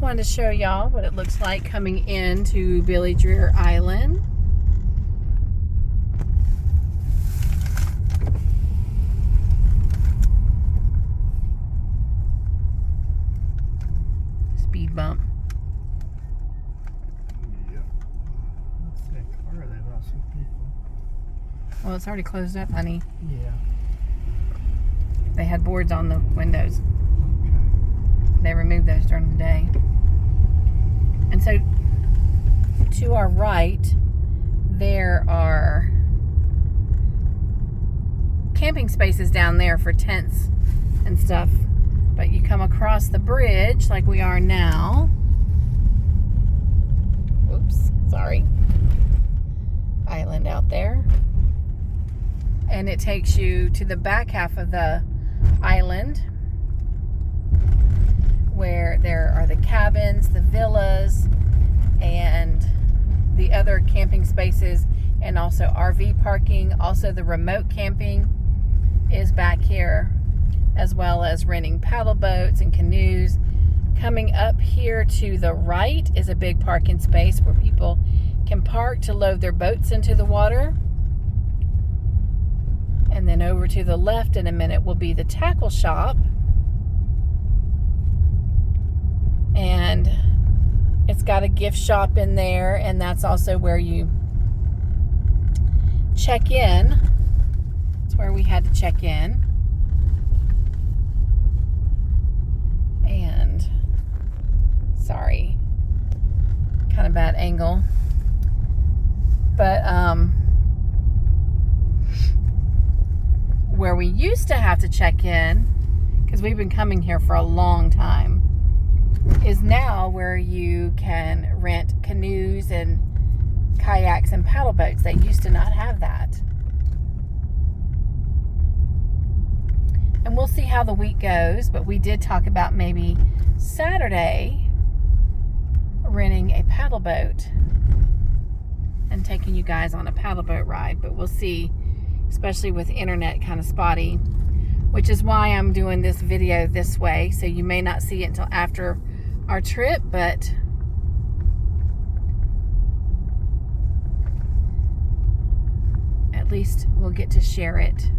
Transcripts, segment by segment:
wanted to show y'all what it looks like coming into Billy Dreer Island. Speed bump. Yeah. What's that car there? I see people. Well, it's already closed up, honey. Yeah. They had boards on the windows. Okay. They removed those during the day. And so to our right, there are camping spaces down there for tents and stuff. But you come across the bridge like we are now. Oops, sorry. Island out there. And it takes you to the back half of the island, where there are the cabins, the villas, and the other camping spaces, and also RV parking. Also the remote camping is back here, as well as renting paddle boats and canoes. Coming up here to the right is a big parking space where people can park to load their boats into the water. And then over to the left in a minute will be the tackle shop. And it's got a gift shop in there, and that's also where you check in. It's where we had to check in. And sorry, kind of bad angle. But where we used to have to check in, because we've been coming here for a long time, is now where you can rent canoes and kayaks and paddle boats. They used to not have that. And we'll see how the week goes, but we did talk about maybe Saturday renting a paddle boat and taking you guys on a paddle boat ride, but we'll see, especially with internet kind of spotty, which is why I'm doing this video this way. So you may not see it until after our trip, but at least we'll get to share it.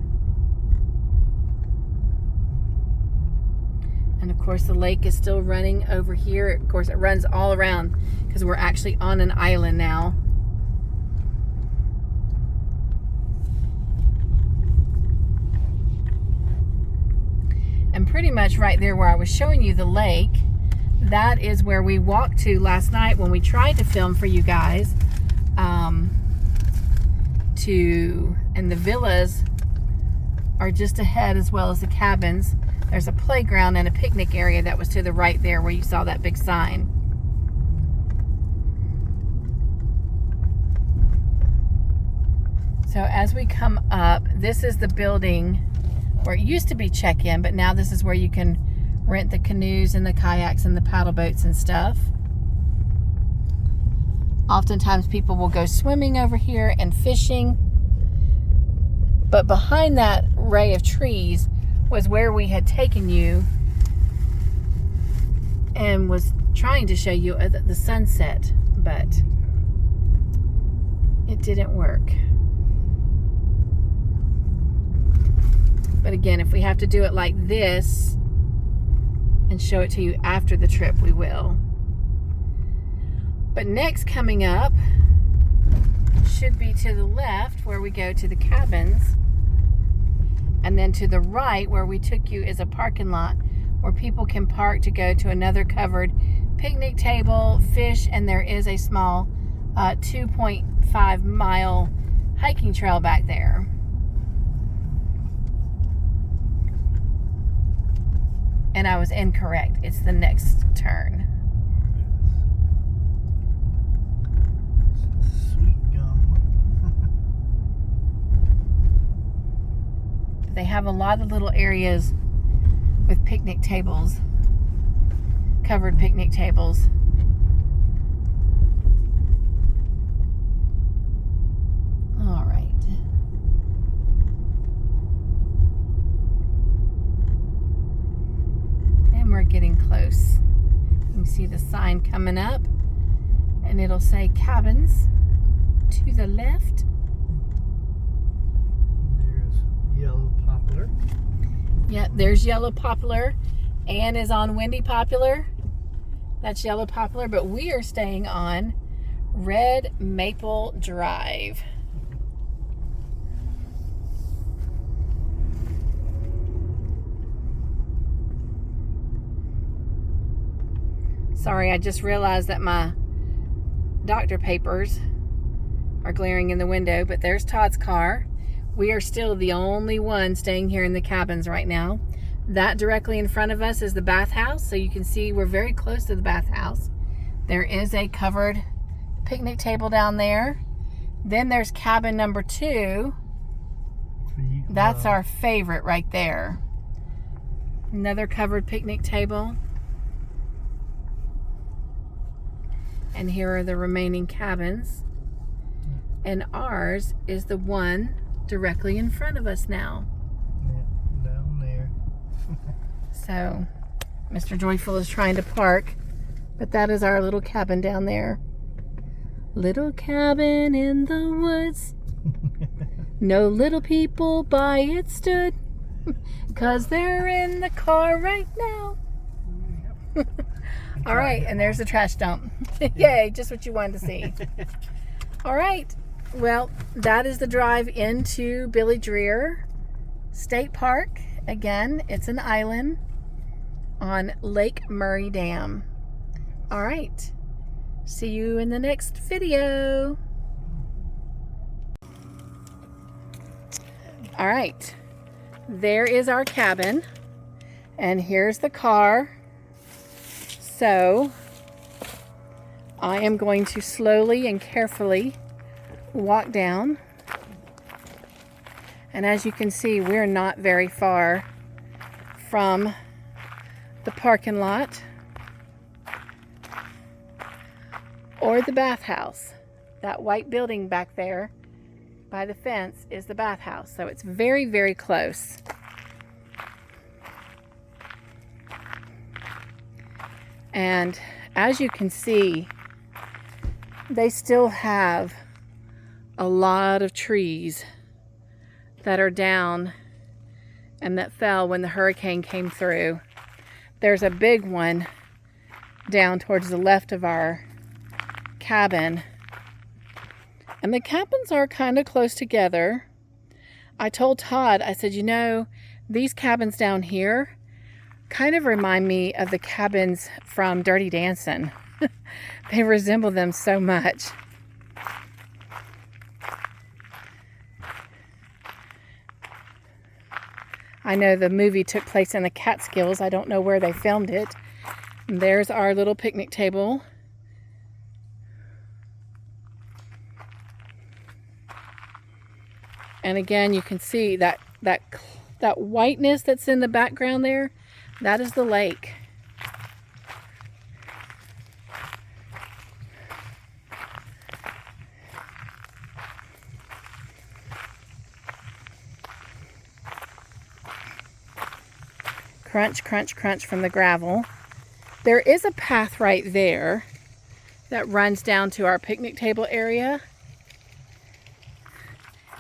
And of course the lake is still running over here. Of course it runs all around because we're actually on an island now. And pretty much right there where I was showing you the lake, that is where we walked to last night when we tried to film for you guys. And the villas are just ahead, as well as the cabins. There's a playground and a picnic area that was to the right there where you saw that big sign. So as we come up, this is the building where it used to be check-in, but now this is where you can rent the canoes and the kayaks and the paddle boats and stuff. Oftentimes people will go swimming over here and fishing. But behind that array of trees was where we had taken you and was trying to show you the sunset, but it didn't work. But again, if we have to do it like this and show it to you after the trip, we will. But next coming up should be to the left where we go to the cabins. And then to the right where we took you is a parking lot where people can park to go to another covered picnic table, fish, and there is a small 2.5 mile hiking trail back there. And I was incorrect. It's the next turn. Sweet gum. They have a lot of little areas with picnic tables, covered picnic tables. All right. And we're getting close. can see the sign coming up, and it'll say cabins to the left. There's yellow poplar. Yep, there's yellow poplar. Anne is on windy poplar. That's yellow poplar, but we are staying on red maple drive. Sorry, I just realized that my doctor papers are glaring in the window, but there's Todd's car. We are still the only one staying here in the cabins right now. That directly in front of us is the bathhouse, so you can see we're very close to the bathhouse. There is a covered picnic table down there. Then there's cabin number 2. That's our favorite right there. Another covered picnic table. And here are the remaining cabins. And ours is the one directly in front of us now. Yeah, down there. So, Mr. Joyful is trying to park, but that is our little cabin down there. Little cabin in the woods. No little people by it stood, 'cause they're in the car right now. All right, and there's the trash dump. Yay, just what you wanted to see. All right, well, that is the drive into Billy Dreer State Park. Again, it's an island on Lake Murray Dam. All right, see you in the next video. All right, there is our cabin, and here's the car. So I am going to slowly and carefully walk down. And as you can see, we're not very far from the parking lot or the bathhouse. That white building back there by the fence is the bathhouse. So it's very, very close. And as you can see, they still have a lot of trees that are down and that fell when the hurricane came through. There's a big one down towards the left of our cabin. And the cabins are kind of close together. I told Todd, I said, you know, these cabins down here kind of remind me of the cabins from Dirty Dancing. They resemble them so much. I know the movie took place in the Catskills. I don't know where they filmed it. And there's our little picnic table. And again, you can see that whiteness that's in the background there. That is the lake. Crunch, crunch, crunch from the gravel. There is a path right there that runs down to our picnic table area.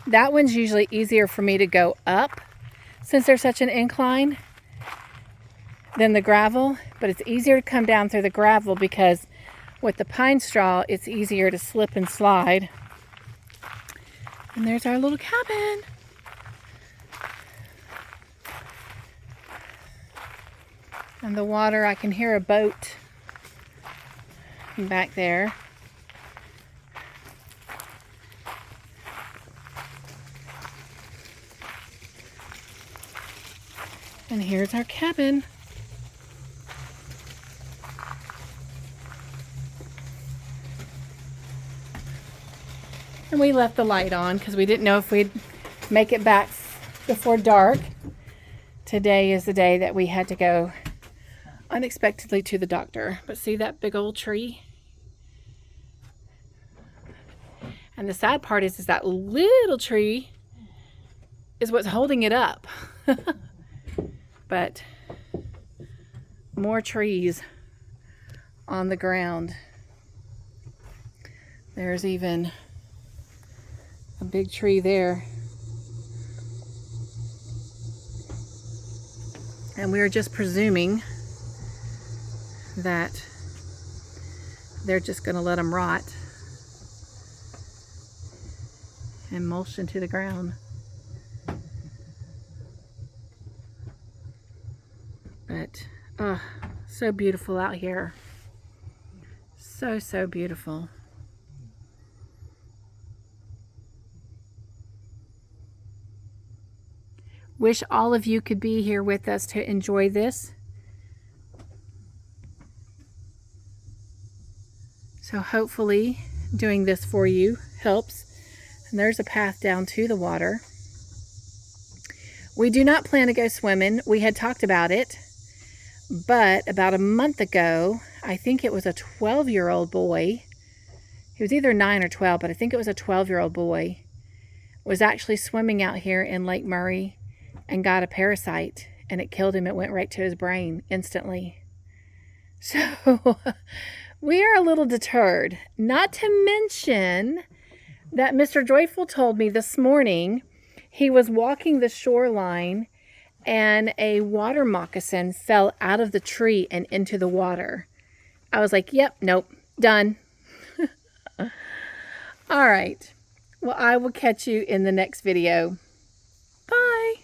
That one's usually easier for me to go up since there's such an incline than the gravel, but it's easier to come down through the gravel because with the pine straw, it's easier to slip and slide. And there's our little cabin. And the water, I can hear a boat back there. And here's our cabin. And we left the light on because we didn't know if we'd make it back before dark. Today is the day that we had to go unexpectedly to the doctor. But see that big old tree? And the sad part is that little tree is what's holding it up. But more trees on the ground. There's even a big tree there. And we were just presuming that they're just going to let them rot and mulch into the ground. But, oh, so beautiful out here. So beautiful. Wish all of you could be here with us to enjoy this. So hopefully doing this for you helps. And there's a path down to the water. We do not plan to go swimming. We had talked about it. But about a month ago, I think it was a 12-year-old boy. He was either 9 or 12, but I think it was a 12-year-old boy. Was actually swimming out here in Lake Murray and got a parasite, and it killed him. It went right to his brain instantly. So we are a little deterred. Not to mention that Mr. Joyful told me this morning he was walking the shoreline and a water moccasin fell out of the tree and into the water. I was like, yep, nope, done. All right. Well, I will catch you in the next video. Bye.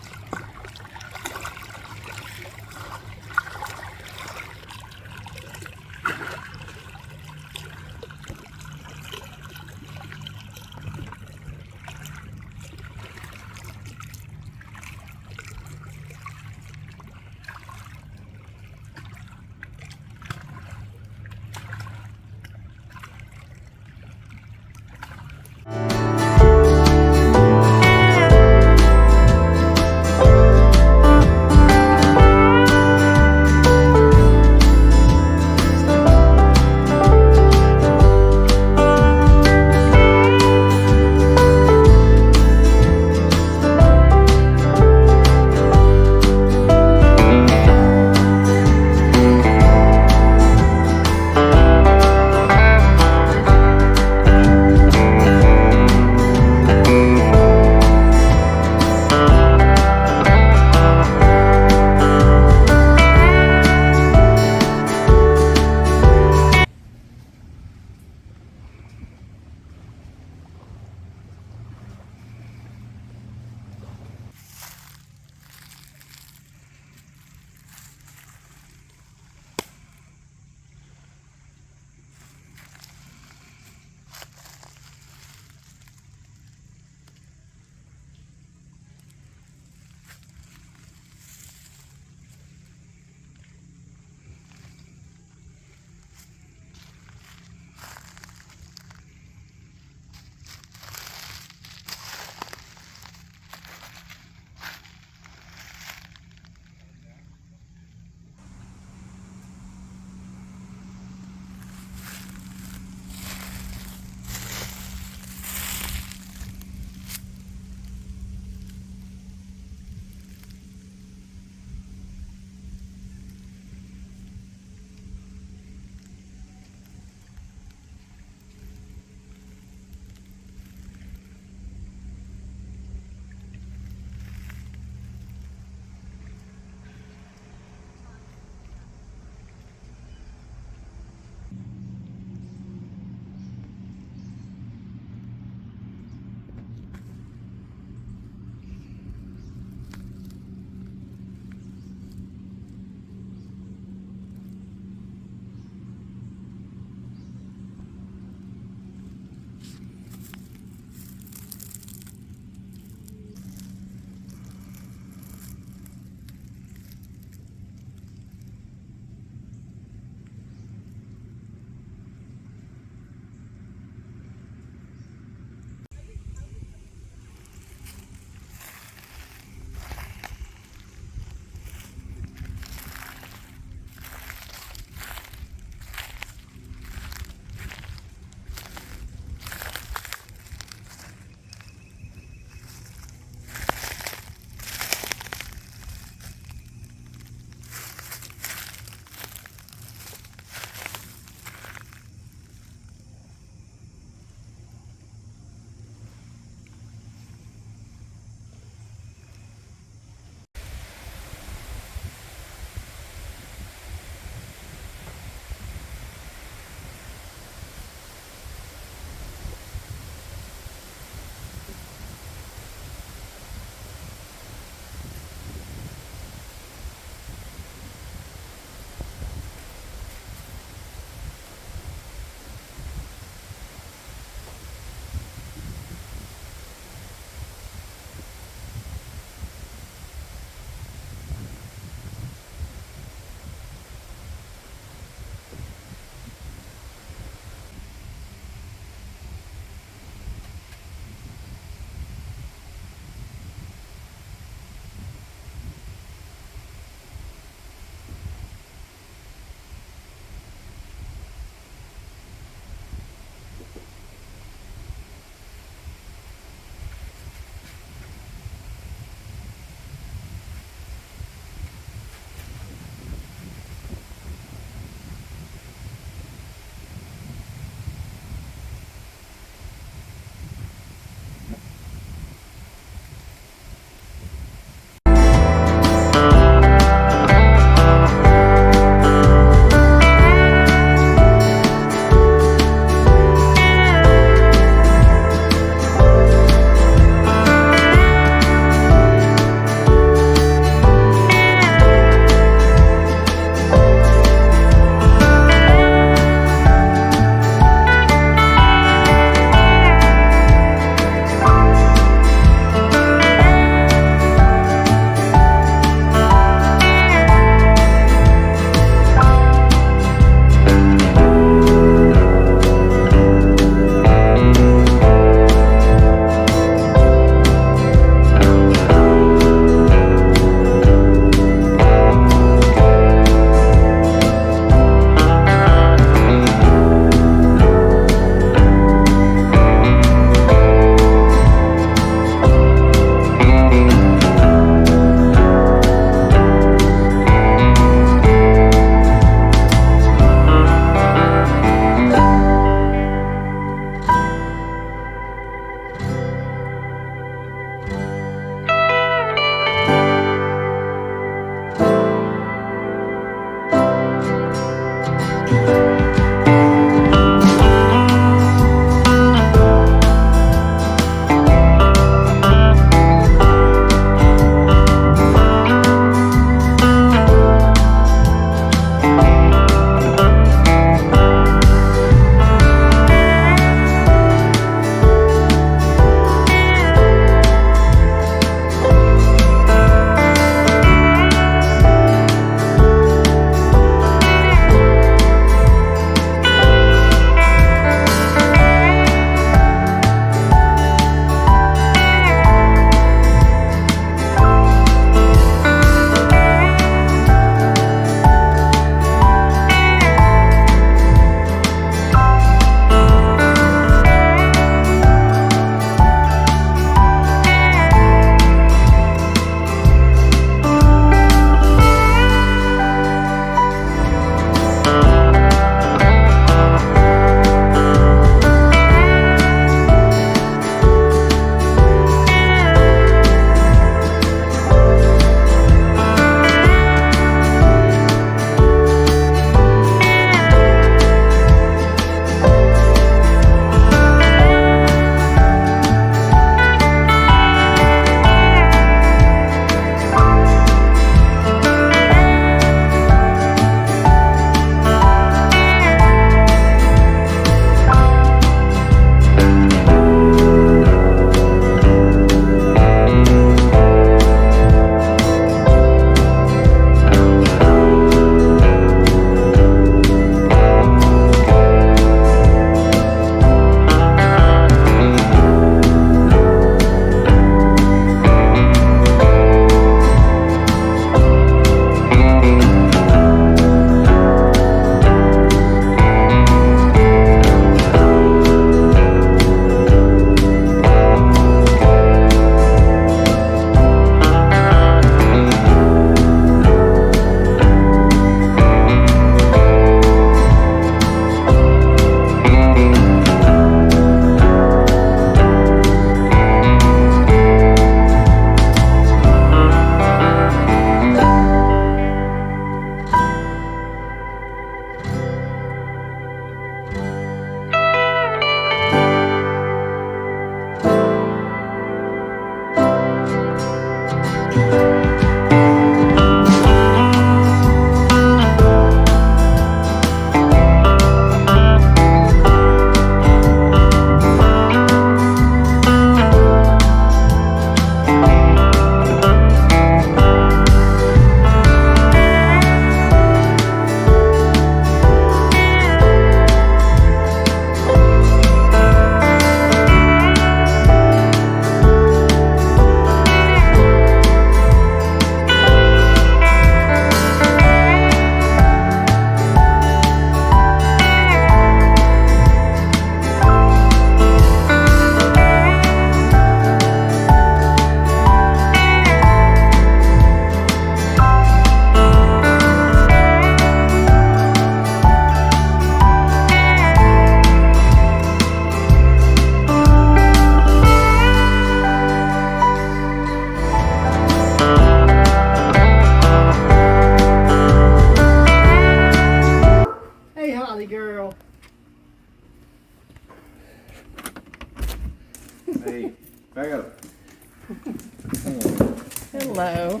Hello.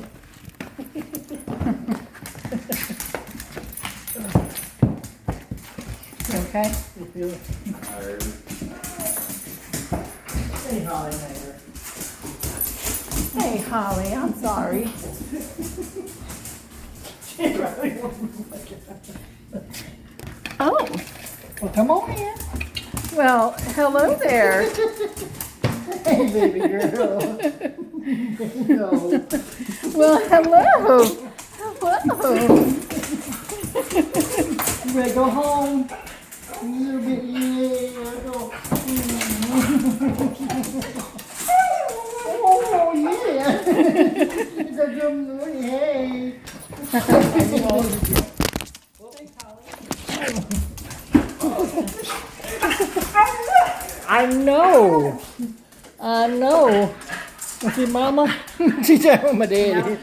You okay? Tired. Hey, Holly, later. Hey, Holly, I'm sorry. Oh, Well, come on in. well, hello there. Hey, baby girl. No. Well, hello. Hello. You ready to go home? A little bit, yeah. Go. Oh, yeah. It's a good morning. Hey. I know. I know. See, Mama? She's at home with Daddy.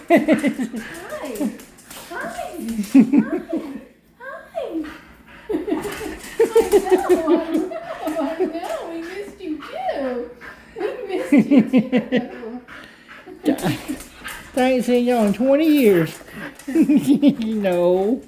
Hi. Hi. Hi. Hi. I know, we missed you too. We missed you too. I ain't seen y'all in 20 years. No.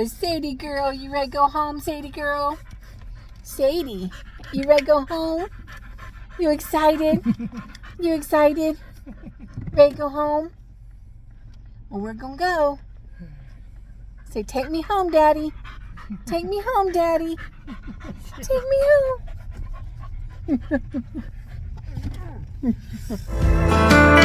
Sadie girl, you ready to go home, Sadie girl? Sadie, you ready to go home? You excited? You excited? Ready to go home? Well, we're gonna go. Say, take me home, Daddy. Take me home, Daddy. Take me home.